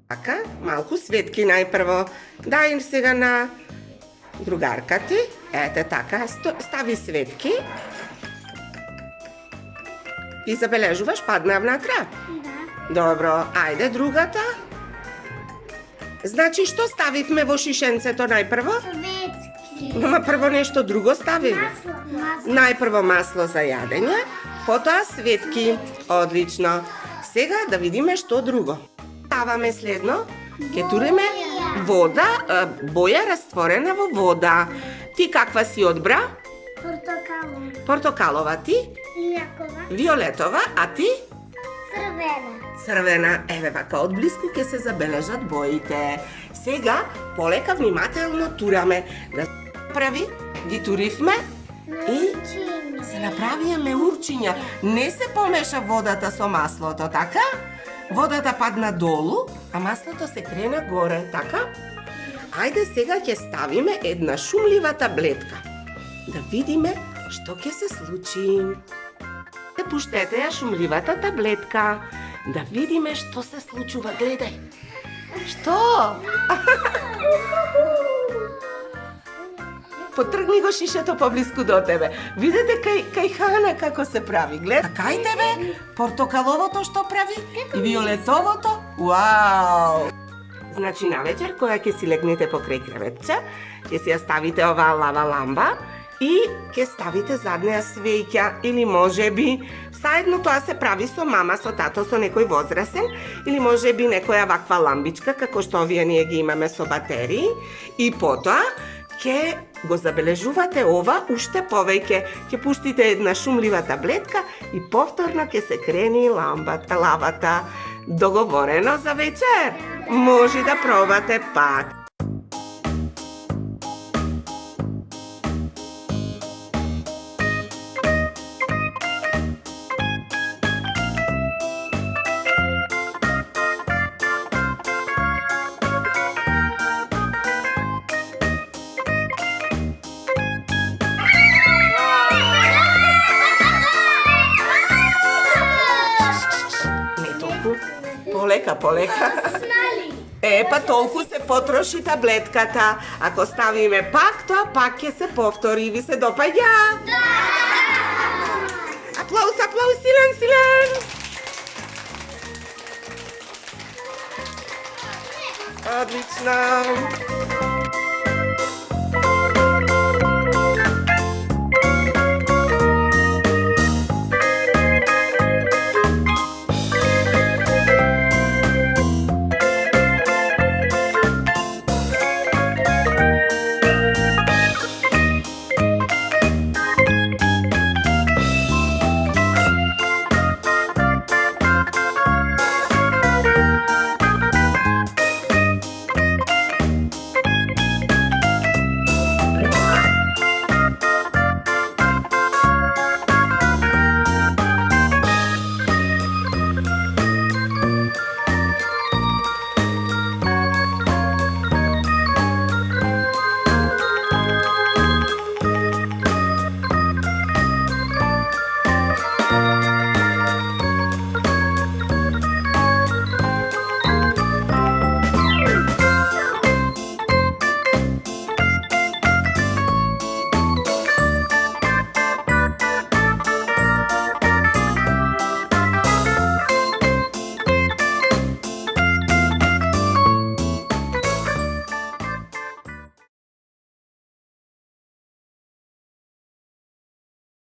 Така, малку светки најпрво. Дај им сега на другарка ти. Ете така, стави светки. Ти забележуваш, падна внатре? Да. Добро, ајде другата. Значи, што ставивме во шишенцето најпрво? Светски. Ама прво нешто друго ставиме. Масло. Најпрво масло за јадење, потоа светки. Одлично. Сега да видиме што друго. Ставаме следно, ќе туриме вода, боја растворена во вода. Ти каква си одбра? Портокалово. Портокалова ти, Лијакова. виолетова, а ти? Црвена. Црвена. Еве вака од блиску ќе се забележат боите. Сега полека внимателно тураме. Да прави, ги туривме и Чини. се направија меурчиња. Не се помеша водата со маслото, така? Водата падна долу, а маслото се крена горе, така? Ајде сега ќе ставиме една шумлива таблетка. Да видиме што ќе се случи. Пуштете ја шумливата таблетка. Да видиме што се случува. Гледај. Што? Потргни го шишето поблиску до тебе. Видете кај Хана како се прави. Гледај. Кај тебе портокаловото што прави и виолетовото. Вау! Значи навечер кога ќе си легнете покрај креветче, ќе си ја ставите оваа лава ламба и ќе ставите заднеја свеќа или можеби заедно тоа се прави со мама, со тато, со некој возрасен или можеби некоја ваква ламбичка како што овие ние ги имаме со батерии и потоа ќе го забележувате ова уште повеќе. Ќе пуштите една шумлива таблетка и повторно ќе се крени лавата. Договорено за вечер? Може да пробате пак. Полека. Па толку се потроши таблетката. Ако ставиме пак, тоа пак ќе се повтори. Ви се допаѓа? Да! Аплауз, силен! Одлично!